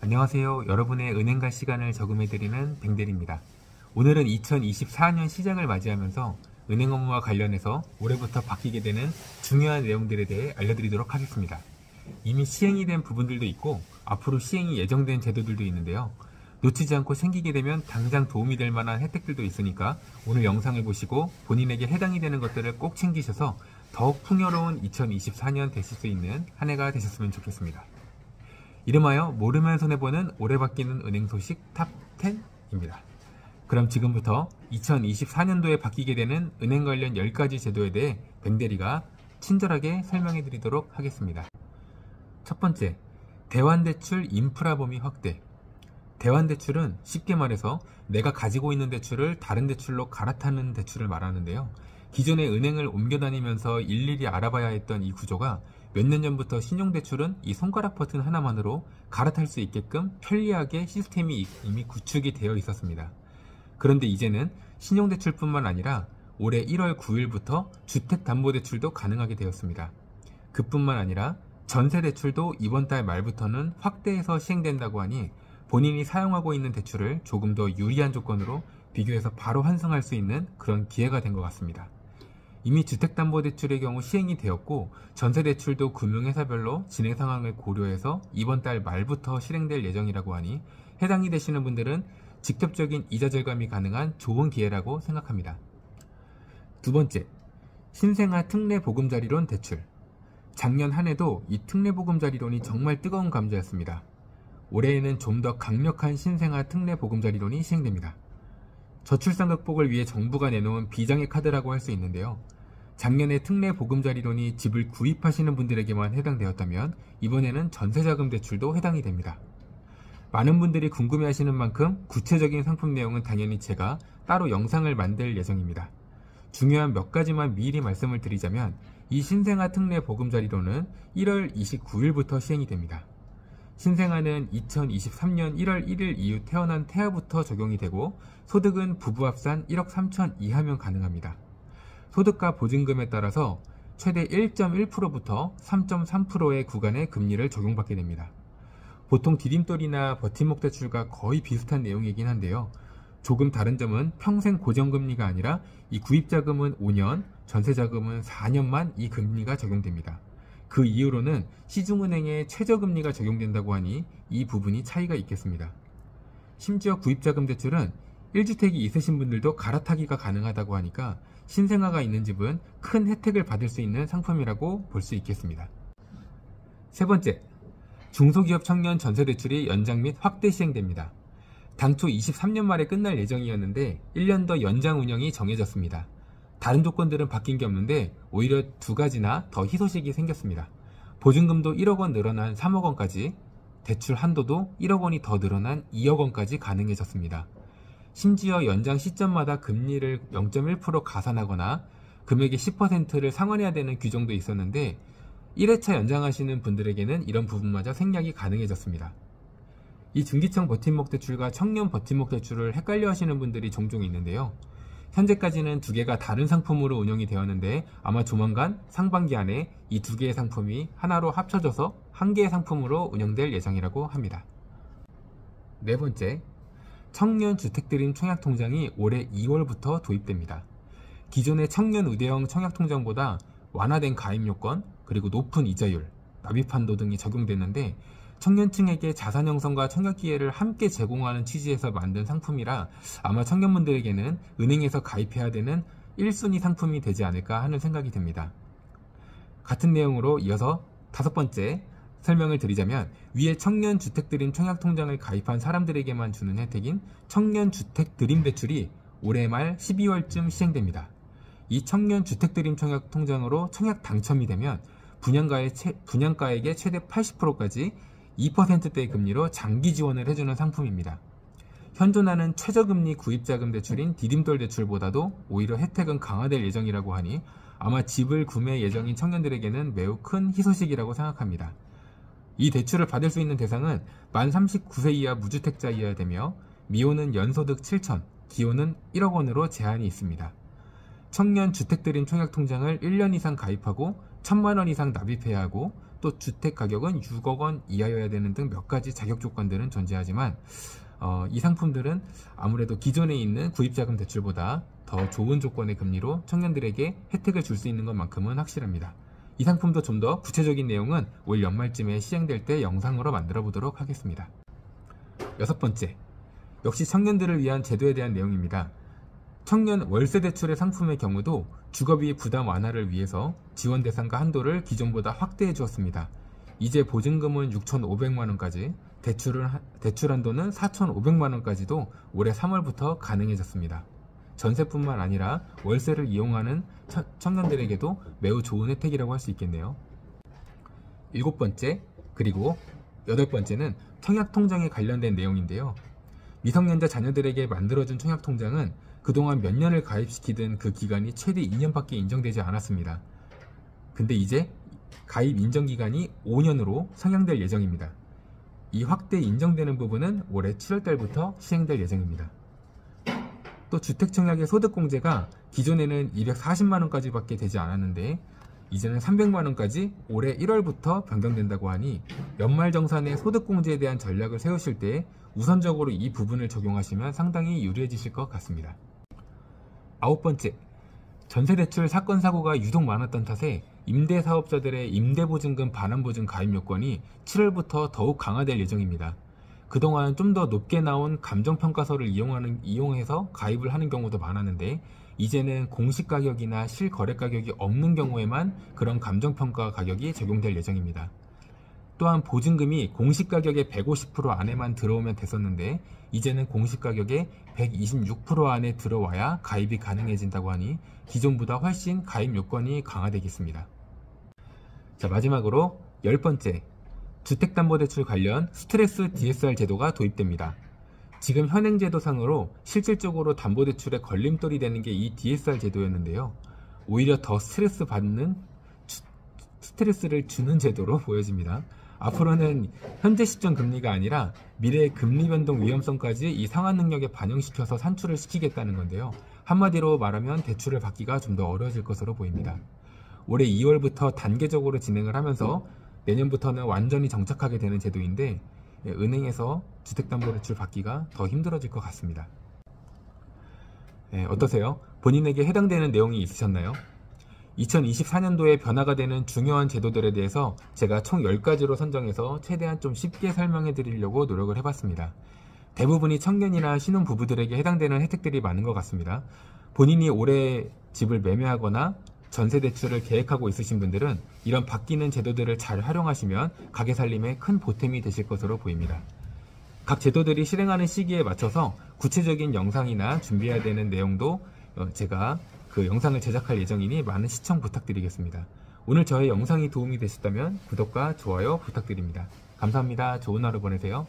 안녕하세요. 여러분의 은행가 시간을 저금해드리는 뱅델입니다. 오늘은 2024년 시작을 맞이하면서 은행 업무와 관련해서 올해부터 바뀌게 되는 중요한 내용들에 대해 알려드리도록 하겠습니다. 이미 시행이 된 부분들도 있고 앞으로 시행이 예정된 제도들도 있는데요. 놓치지 않고 챙기게 되면 당장 도움이 될 만한 혜택들도 있으니까 오늘 영상을 보시고 본인에게 해당이 되는 것들을 꼭 챙기셔서 더욱 풍요로운 2024년 되실 수 있는 한 해가 되셨으면 좋겠습니다. 이름하여 모르면 손해보는 올해 바뀌는 은행 소식 탑10입니다. 그럼 지금부터 2024년도에 바뀌게 되는 은행 관련 10가지 제도에 대해 뱅대리가 친절하게 설명해 드리도록 하겠습니다. 첫 번째, 대환대출 인프라 범위 확대. 대환대출은 쉽게 말해서 내가 가지고 있는 대출을 다른 대출로 갈아타는 대출을 말하는데요. 기존의 은행을 옮겨 다니면서 일일이 알아봐야 했던 이 구조가 몇 년 전부터 신용대출은 이 손가락 버튼 하나만으로 갈아탈 수 있게끔 편리하게 시스템이 이미 구축이 되어 있었습니다. 그런데 이제는 신용대출뿐만 아니라 올해 1월 9일부터 주택담보대출도 가능하게 되었습니다. 그뿐만 아니라 전세대출도 이번 달 말부터는 확대해서 시행된다고 하니 본인이 사용하고 있는 대출을 조금 더 유리한 조건으로 비교해서 바로 환승할 수 있는 그런 기회가 된 것 같습니다. 이미 주택담보대출의 경우 시행이 되었고 전세대출도 금융회사별로 진행 상황을 고려해서 이번 달 말부터 실행될 예정이라고 하니 해당이 되시는 분들은 직접적인 이자 절감이 가능한 좋은 기회라고 생각합니다. 두 번째, 신생아 특례보금자리론 대출. 작년 한 해도 이 특례보금자리론이 정말 뜨거운 감자였습니다. 올해에는 좀 더 강력한 신생아 특례보금자리론이 시행됩니다. 저출산 극복을 위해 정부가 내놓은 비장의 카드라고 할 수 있는데요. 작년에 특례보금자리론이 집을 구입하시는 분들에게만 해당되었다면 이번에는 전세자금 대출도 해당이 됩니다. 많은 분들이 궁금해하시는 만큼 구체적인 상품 내용은 당연히 제가 따로 영상을 만들 예정입니다. 중요한 몇 가지만 미리 말씀을 드리자면 이 신생아 특례보금자리론은 1월 29일부터 시행이 됩니다. 신생아는 2023년 1월 1일 이후 태어난 태아부터 적용이 되고 소득은 부부 합산 1억 3천 이하면 가능합니다. 소득과 보증금에 따라서 최대 1.1%부터 3.3%의 구간의 금리를 적용받게 됩니다. 보통 디딤돌이나 버팀목 대출과 거의 비슷한 내용이긴 한데요. 조금 다른 점은 평생 고정금리가 아니라 이 구입자금은 5년, 전세자금은 4년만 이 금리가 적용됩니다. 그 이후로는 시중은행의 최저금리가 적용된다고 하니 이 부분이 차이가 있겠습니다. 심지어 구입자금 대출은 1주택이 있으신 분들도 갈아타기가 가능하다고 하니까 신생아가 있는 집은 큰 혜택을 받을 수 있는 상품이라고 볼 수 있겠습니다. 세 번째, 중소기업 청년 전세대출이 연장 및 확대 시행됩니다. 당초 23년 말에 끝날 예정이었는데 1년 더 연장 운영이 정해졌습니다. 다른 조건들은 바뀐 게 없는데 오히려 두 가지나 더 희소식이 생겼습니다. 보증금도 1억 원 늘어난 3억 원까지, 대출 한도도 1억 원이 더 늘어난 2억 원까지 가능해졌습니다. 심지어 연장 시점마다 금리를 0.1% 가산하거나 금액의 10%를 상환해야 되는 규정도 있었는데 1회차 연장하시는 분들에게는 이런 부분마저 생략이 가능해졌습니다. 이 중기청 버팀목 대출과 청년 버팀목 대출을 헷갈려 하시는 분들이 종종 있는데요. 현재까지는 두 개가 다른 상품으로 운영이 되었는데 아마 조만간 상반기 안에 이 두 개의 상품이 하나로 합쳐져서 한 개의 상품으로 운영될 예정이라고 합니다. 네 번째, 청년 주택드림 청약통장이 올해 2월부터 도입됩니다. 기존의 청년 우대형 청약통장보다 완화된 가입 요건, 그리고 높은 이자율, 납입 한도 등이 적용됐는데 청년층에게 자산 형성과 청약 기회를 함께 제공하는 취지에서 만든 상품이라 아마 청년분들에게는 은행에서 가입해야 되는 1순위 상품이 되지 않을까 하는 생각이 듭니다. 같은 내용으로 이어서 다섯 번째 설명을 드리자면 위에 청년주택드림 청약통장을 가입한 사람들에게만 주는 혜택인 청년주택드림 대출이 올해 말 12월쯤 시행됩니다. 이 청년주택드림 청약통장으로 청약 당첨이 되면 분양가액의 최대 80%까지 2%대의 금리로 장기 지원을 해주는 상품입니다. 현존하는 최저금리 구입자금 대출인 디딤돌 대출보다도 오히려 혜택은 강화될 예정이라고 하니 아마 집을 구매 예정인 청년들에게는 매우 큰 희소식이라고 생각합니다. 이 대출을 받을 수 있는 대상은 만 39세 이하 무주택자이어야 되며 미혼은 연소득 7천, 기혼은 1억 원으로 제한이 있습니다. 청년 주택드림 청약통장을 1년 이상 가입하고 1,000만 원 이상 납입해야 하고 또 주택 가격은 6억 원 이하여야 되는 등 몇 가지 자격 조건들은 존재하지만 이 상품들은 아무래도 기존에 있는 구입자금 대출보다 더 좋은 조건의 금리로 청년들에게 혜택을 줄 수 있는 것만큼은 확실합니다. 이 상품도 좀 더 구체적인 내용은 올 연말쯤에 시행될 때 영상으로 만들어 보도록 하겠습니다. 6번째, 역시 청년들을 위한 제도에 대한 내용입니다. 청년 월세 대출의 상품의 경우도 주거비 부담 완화를 위해서 지원 대상과 한도를 기존보다 확대해 주었습니다. 이제 보증금은 6,500만원까지, 대출 한도는 4,500만원까지도 올해 3월부터 가능해졌습니다. 전세뿐만 아니라 월세를 이용하는 청년들에게도 매우 좋은 혜택이라고 할 수 있겠네요. 7번째, 그리고 8번째는 청약통장에 관련된 내용인데요. 미성년자 자녀들에게 만들어준 청약통장은 그동안 몇 년을 가입시키든 그 기간이 최대 2년밖에 인정되지 않았습니다. 근데 이제 가입 인정기간이 5년으로 상향될 예정입니다. 이 확대 인정되는 부분은 올해 7월달부터 시행될 예정입니다. 또 주택청약의 소득공제가 기존에는 240만원까지 밖에 되지 않았는데 이제는 300만원까지 올해 1월부터 변경된다고 하니 연말정산의 소득공제에 대한 전략을 세우실 때 우선적으로 이 부분을 적용하시면 상당히 유리해지실 것 같습니다. 9번째, 전세대출 사건 사고가 유독 많았던 탓에 임대사업자들의 임대보증금 반환보증 가입 요건이 7월부터 더욱 강화될 예정입니다. 그동안 좀 더 높게 나온 감정평가서를 이용해서 가입을 하는 경우도 많았는데 이제는 공시가격이나 실거래가격이 없는 경우에만 그런 감정평가 가격이 적용될 예정입니다. 또한 보증금이 공시가격의 150% 안에만 들어오면 됐었는데 이제는 공시가격의 126% 안에 들어와야 가입이 가능해진다고 하니 기존보다 훨씬 가입 요건이 강화되겠습니다. 자, 마지막으로 10번째, 주택담보대출 관련 스트레스 DSR 제도가 도입됩니다. 지금 현행 제도상으로 실질적으로 담보대출에 걸림돌이 되는 게 이 DSR 제도였는데요. 오히려 더 스트레스를 주는 제도로 보여집니다. 앞으로는 현재 시점 금리가 아니라 미래의 금리 변동 위험성까지 이 상환 능력에 반영시켜서 산출을 시키겠다는 건데요. 한마디로 말하면 대출을 받기가 좀 더 어려워질 것으로 보입니다. 올해 2월부터 단계적으로 진행을 하면서 내년부터는 완전히 정착하게 되는 제도인데 은행에서 주택담보대출 받기가 더 힘들어질 것 같습니다. 어떠세요? 본인에게 해당되는 내용이 있으셨나요? 2024년도에 변화가 되는 중요한 제도들에 대해서 제가 총 10가지로 선정해서 최대한 좀 쉽게 설명해 드리려고 노력을 해봤습니다. 대부분이 청년이나 신혼부부들에게 해당되는 혜택들이 많은 것 같습니다. 본인이 올해 집을 매매하거나 전세대출을 계획하고 있으신 분들은 이런 바뀌는 제도들을 잘 활용하시면 가게 살림에 큰 보탬이 되실 것으로 보입니다. 각 제도들이 실행하는 시기에 맞춰서 구체적인 영상이나 준비해야 되는 내용도 제가 그 영상을 제작할 예정이니 많은 시청 부탁드리겠습니다. 오늘 저의 영상이 도움이 되셨다면 구독과 좋아요 부탁드립니다. 감사합니다. 좋은 하루 보내세요.